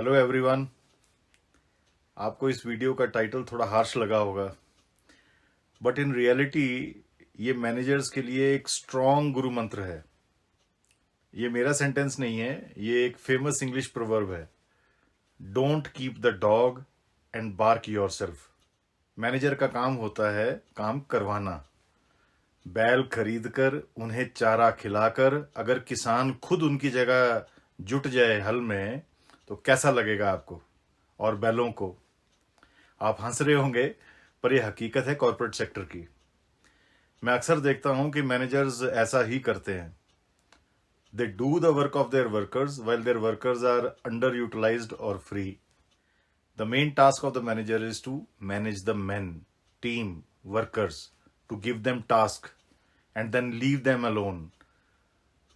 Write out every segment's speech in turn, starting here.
Hello everyone. आपको इस video का टाइटल थोड़ा हार्श लगा होगा, बट इन रियलिटी ये मैनेजर्स के लिए एक स्ट्रॉन्ग गुरु मंत्र है। ये मेरा सेंटेंस नहीं है, ये एक फेमस इंग्लिश प्रोवर्ब है। Don't keep the dog and bark yourself. Manager का काम होता है काम करवाना। बैल खरीद कर उन्हें चारा खिलाकर अगर किसान खुद उनकी जगह जुट जाए हल में, तो कैसा लगेगा आपको और बैलों को? आप हंस रहे होंगे, पर यह हकीकत है कॉर्पोरेट सेक्टर की। मैं अक्सर देखता हूं कि मैनेजर्स ऐसा ही करते हैं। They do the work of their workers while their workers are underutilized or free. The main task of the manager is to manage the men, team, workers, to give them task and then leave them alone.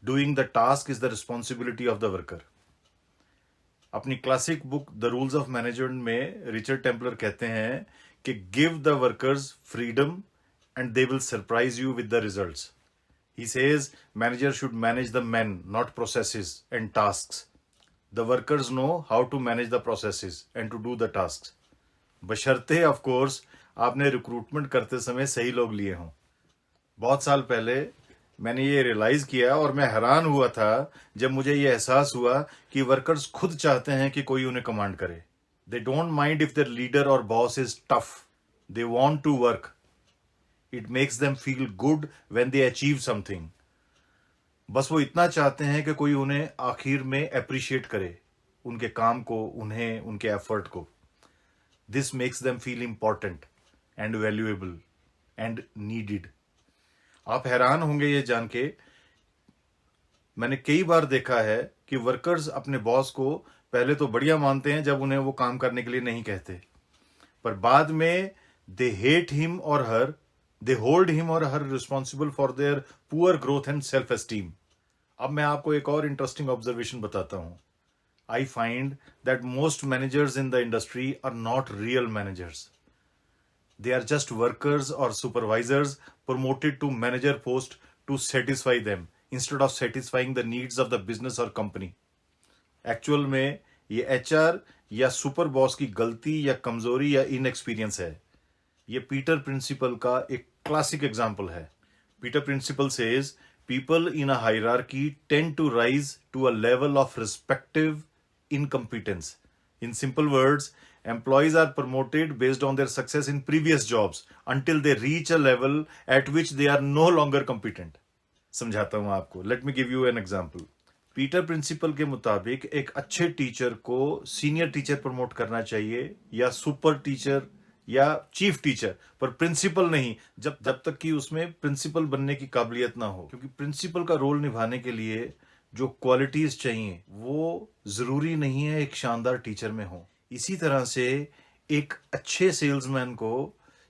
Doing the task is the responsibility of the worker. अपनी classic book the rules of management में Richard Templar कहते हैं कि give the workers freedom and they will surprise you with the results. He says manager should manage the man, not processes and tasks. The workers know how to manage the processes and to do the tasks, बशर्ते of course आपने recruitment करते समय सही लोग लिए हों। बहुत साल पहले मैंने ये रियलाइज किया और मैं हैरान हुआ था जब मुझे ये एहसास हुआ कि वर्कर्स खुद चाहते हैं कि कोई उन्हें कमांड करे। They don't mind if their leader और boss is tough, they want to work. It makes them feel good when they achieve something. बस वो इतना चाहते हैं कि कोई उन्हें आखिर में अप्रिशिएट करे, उनके काम को, उन्हें, उनके एफर्ट को। This makes them feel important and valuable and needed. आप हैरान होंगे ये जान के, मैंने कई बार देखा है कि वर्कर्स अपने बॉस को पहले तो बढ़िया मानते हैं जब उन्हें वो काम करने के लिए नहीं कहते, पर बाद में दे हेट हिम और हर, दे होल्ड हिम और her responsible for their poor growth and self esteem. अब मैं आपको एक और इंटरेस्टिंग ऑब्जर्वेशन बताता हूं। I find that most managers in the industry are not real managers. They are just workers or supervisors promoted to manager post to satisfy them instead of satisfying the needs of the business or company. Actual में ये HR या super boss की गलती या कमजोरी या inexperience है। ये पीटर प्रिंसिपल का एक क्लासिक एग्जाम्पल है। Peter Principle says people in a hierarchy tend to rise to a level of respective incompetence. In simple words, employees are promoted based on their success in previous jobs until they reach a level at which they are no longer competent. समझाता हूं आपको। Let me give you an example. Peter Principle के मुताबिक एक अच्छे teacher को senior teacher promote करना चाहिए या सुपर टीचर या चीफ टीचर, पर प्रिंसिपल नहीं, जब तक कि उसमें प्रिंसिपल बनने की काबिलियत ना हो। क्योंकि प्रिंसिपल का रोल निभाने के लिए जो क्वालिटीज चाहिए वो जरूरी नहीं है एक शानदार टीचर में हो। इसी तरह से एक अच्छे सेल्समैन को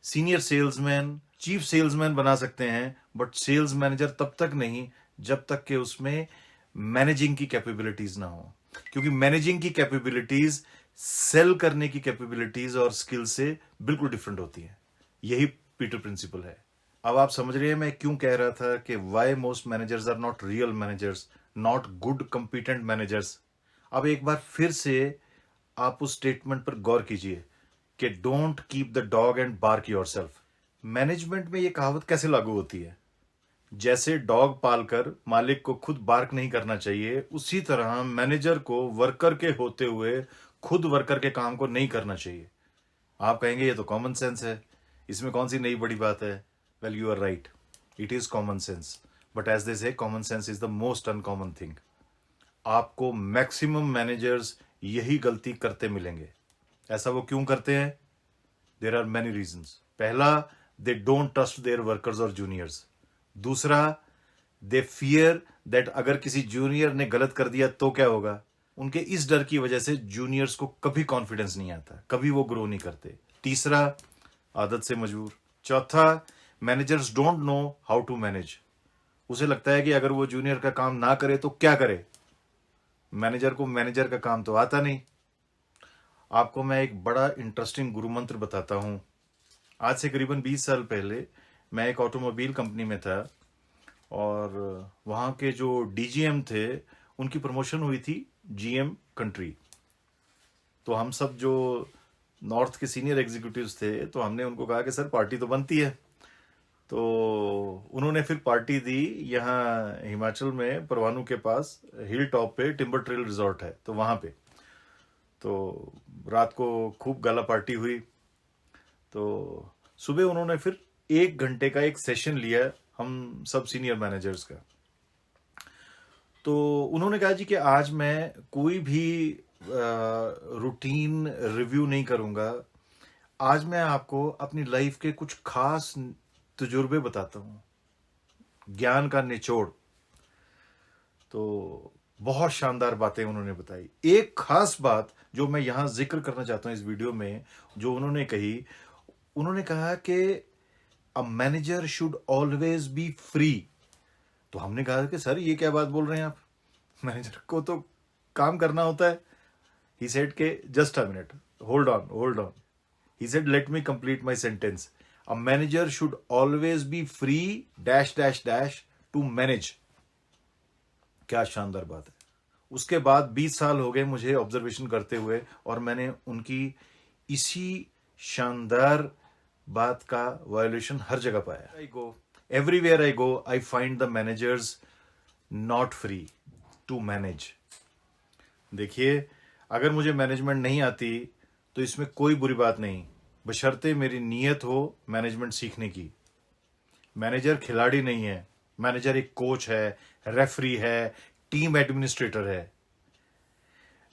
सीनियर सेल्समैन, चीफ सेल्समैन बना सकते हैं, बट सेल्स मैनेजर तब तक नहीं जब तक कि उसमें मैनेजिंग की कैपेबिलिटीज ना हो। क्योंकि मैनेजिंग की कैपेबिलिटीज सेल करने की कैपेबिलिटीज और स्किल से बिल्कुल डिफरेंट होती है। यही पीटर प्रिंसिपल है। अब आप समझ रहे हैं मैं क्यों कह रहा था कि why most managers are not real managers, not good competent managers. अब एक बार फिर से आप उस स्टेटमेंट पर गौर कीजिए कि don't keep the dog and bark yourself. Management में ये कहावत कैसे लागू होती है? जैसे डॉग पालकर मालिक को खुद बार्क नहीं करना चाहिए, उसी तरह मैनेजर को वर्कर के होते हुए खुद वर्कर के काम को नहीं करना चाहिए। आप कहेंगे ये तो कॉमन सेंस है, इसमें कौन सी नई बड़ी बात है? Well, you are right, it is common sense, but as they say common sense is the most uncommon thing. आपको मैक्सिमम मैनेजर्स यही गलती करते मिलेंगे। ऐसा वो क्यों करते हैं? There are many reasons. पहला, they don't trust their workers और जूनियर्स। दूसरा, दे फियर दैट अगर किसी जूनियर ने गलत कर दिया तो क्या होगा। उनके इस डर की वजह से जूनियर्स को कभी कॉन्फिडेंस नहीं आता, कभी वो ग्रो नहीं करते। तीसरा, आदत से मजबूर। चौथा, managers don't know how to manage. उसे लगता है कि अगर वो जूनियर का काम ना करे तो क्या करे, मैनेजर को मैनेजर का काम तो आता नहीं। आपको मैं एक बड़ा इंटरेस्टिंग गुरु मंत्र बताता हूं। आज से करीबन 20 साल पहले मैं एक ऑटोमोबाइल कंपनी में था और वहां के जो डीजीएम थे उनकी प्रमोशन हुई थी जीएम कंट्री। तो हम सब जो नॉर्थ के सीनियर एग्जीक्यूटिव्स थे, तो हमने उनको कहा कि सर पार्टी तो बनती है। तो उन्होंने फिर पार्टी दी यहाँ हिमाचल में परवाणू के पास हिल टॉप पे टिम्बर ट्रेल रिजॉर्ट है, तो वहाँ पे तो रात को खूब गाला पार्टी हुई। तो सुबह उन्होंने फिर 1 घंटे का एक सेशन लिया हम सब सीनियर मैनेजर्स का। तो उन्होंने कहा जी कि आज मैं कोई भी रूटीन रिव्यू नहीं करूंगा, आज मैं आपको अपनी लाइफ के कुछ खास तजुर्बे बताता हूँ, ज्ञान का निचोड़। तो बहुत शानदार बातें उन्होंने बताई। एक खास बात जो मैं यहां जिक्र करना चाहता हूं इस वीडियो में, जो उन्होंने कही, उन्होंने कहा कि अ manager should always be free. तो हमने कहा कि सर ये क्या बात बोल रहे हैं आप, मैनेजर को तो काम करना होता है। ही सेड के just a minute, hold on. He said let me complete my sentence. A manager should always be free dash dash dash to manage. क्या शानदार बात है। उसके बाद 20 साल हो गए मुझे ऑब्जर्वेशन करते हुए, और मैंने उनकी इसी शानदार बात का वायोलेशन हर जगह पाया। I go everywhere I go I find the managers not free to manage. देखिए, अगर मुझे मैनेजमेंट नहीं आती तो इसमें कोई बुरी बात नहीं, बशर्ते मेरी नीयत हो मैनेजमेंट सीखने की। मैनेजर खिलाड़ी नहीं है, मैनेजर एक कोच है, रेफरी है, टीम एडमिनिस्ट्रेटर है।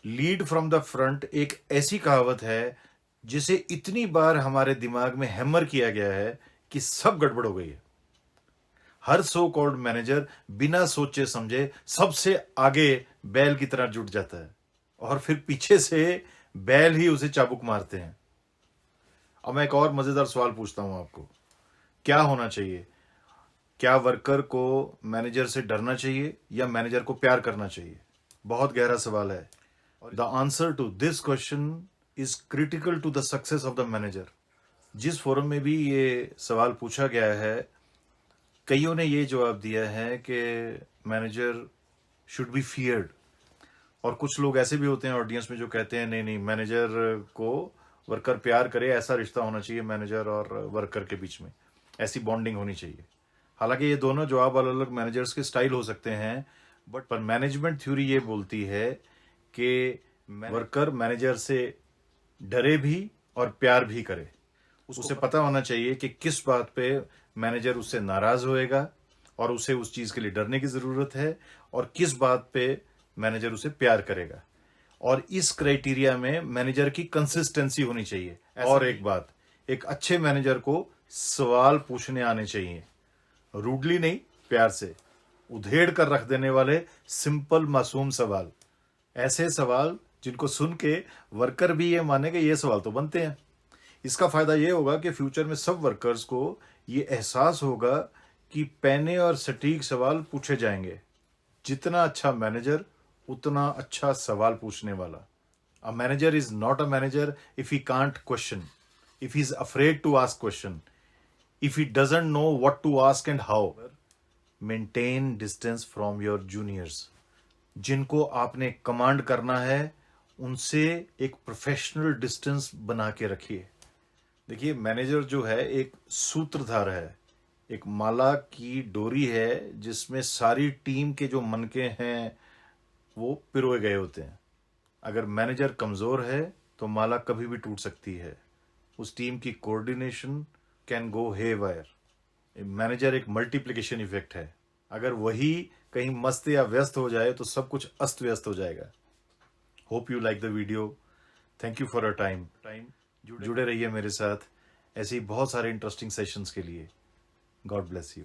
लीड फ्रॉम द फ्रंट एक ऐसी कहावत है जिसे इतनी बार हमारे दिमाग में हैमर किया गया है कि सब गड़बड़ हो गई है। हर सो कॉल्ड मैनेजर बिना सोचे समझे सबसे आगे बैल की तरह जुट जाता है, और फिर पीछे से बैल ही उसे चाबुक मारते हैं। अब मैं एक और मजेदार सवाल पूछता हूं आपको, क्या होना चाहिए? क्या वर्कर को मैनेजर से डरना चाहिए या मैनेजर को प्यार करना चाहिए? बहुत गहरा सवाल है। The answer to this question is critical to the success of the manager. जिस फोरम में भी ये सवाल पूछा गया है, कईयों ने ये जवाब दिया है कि मैनेजर शुड बी फियर्ड, और कुछ लोग ऐसे भी होते हैं ऑडियंस में जो कहते हैं नहीं, मैनेजर को वर्कर प्यार करे, ऐसा रिश्ता होना चाहिए मैनेजर और वर्कर के बीच में, ऐसी बॉन्डिंग होनी चाहिए। हालांकि ये दोनों जवाब अलग अलग मैनेजर्स के स्टाइल हो सकते हैं, बट पर मैनेजमेंट थ्योरी ये बोलती है कि वर्कर मैनेजर से डरे भी और प्यार भी करे। उसे पता होना चाहिए कि किस बात पे मैनेजर उससे नाराज होएगा और उसे उस चीज के लिए डरने की जरूरत है, और किस बात पे मैनेजर उसे प्यार करेगा। और इस क्राइटेरिया में मैनेजर की कंसिस्टेंसी होनी चाहिए। और एक बात, एक अच्छे मैनेजर को सवाल पूछने आने चाहिए, रूडली नहीं, प्यार से, उधेड़ कर रख देने वाले सिंपल मासूम सवाल, ऐसे सवाल जिनको सुन के वर्कर भी ये माने कि ये सवाल तो बनते हैं। इसका फायदा ये होगा कि फ्यूचर में सब वर्कर्स को ये एहसास होगा कि पैने और सटीक सवाल पूछे जाएंगे। जितना अच्छा मैनेजर उतना अच्छा सवाल पूछने वाला। A manager is not a manager if he can't question, if he is afraid to ask question, if he doesn't know what to ask and how. Maintain distance from your juniors. जिनको आपने command करना है उनसे एक professional distance बना के रखिए। देखिए, मैनेजर जो है एक सूत्रधार है, एक माला की डोरी है जिसमें सारी टीम के जो मनके हैं वो पिरोए गए होते हैं। अगर मैनेजर कमजोर है तो माला कभी भी टूट सकती है, उस टीम की coordination can go haywire. Manager एक मल्टीप्लिकेशन इफेक्ट है, अगर वही कहीं मस्त या व्यस्त हो जाए तो सब कुछ अस्त व्यस्त हो जाएगा। Hope you like the video. Thank you for your time. जुड़े रहिए मेरे साथ ऐसे ही बहुत सारे इंटरेस्टिंग सेशंस के लिए। God bless you.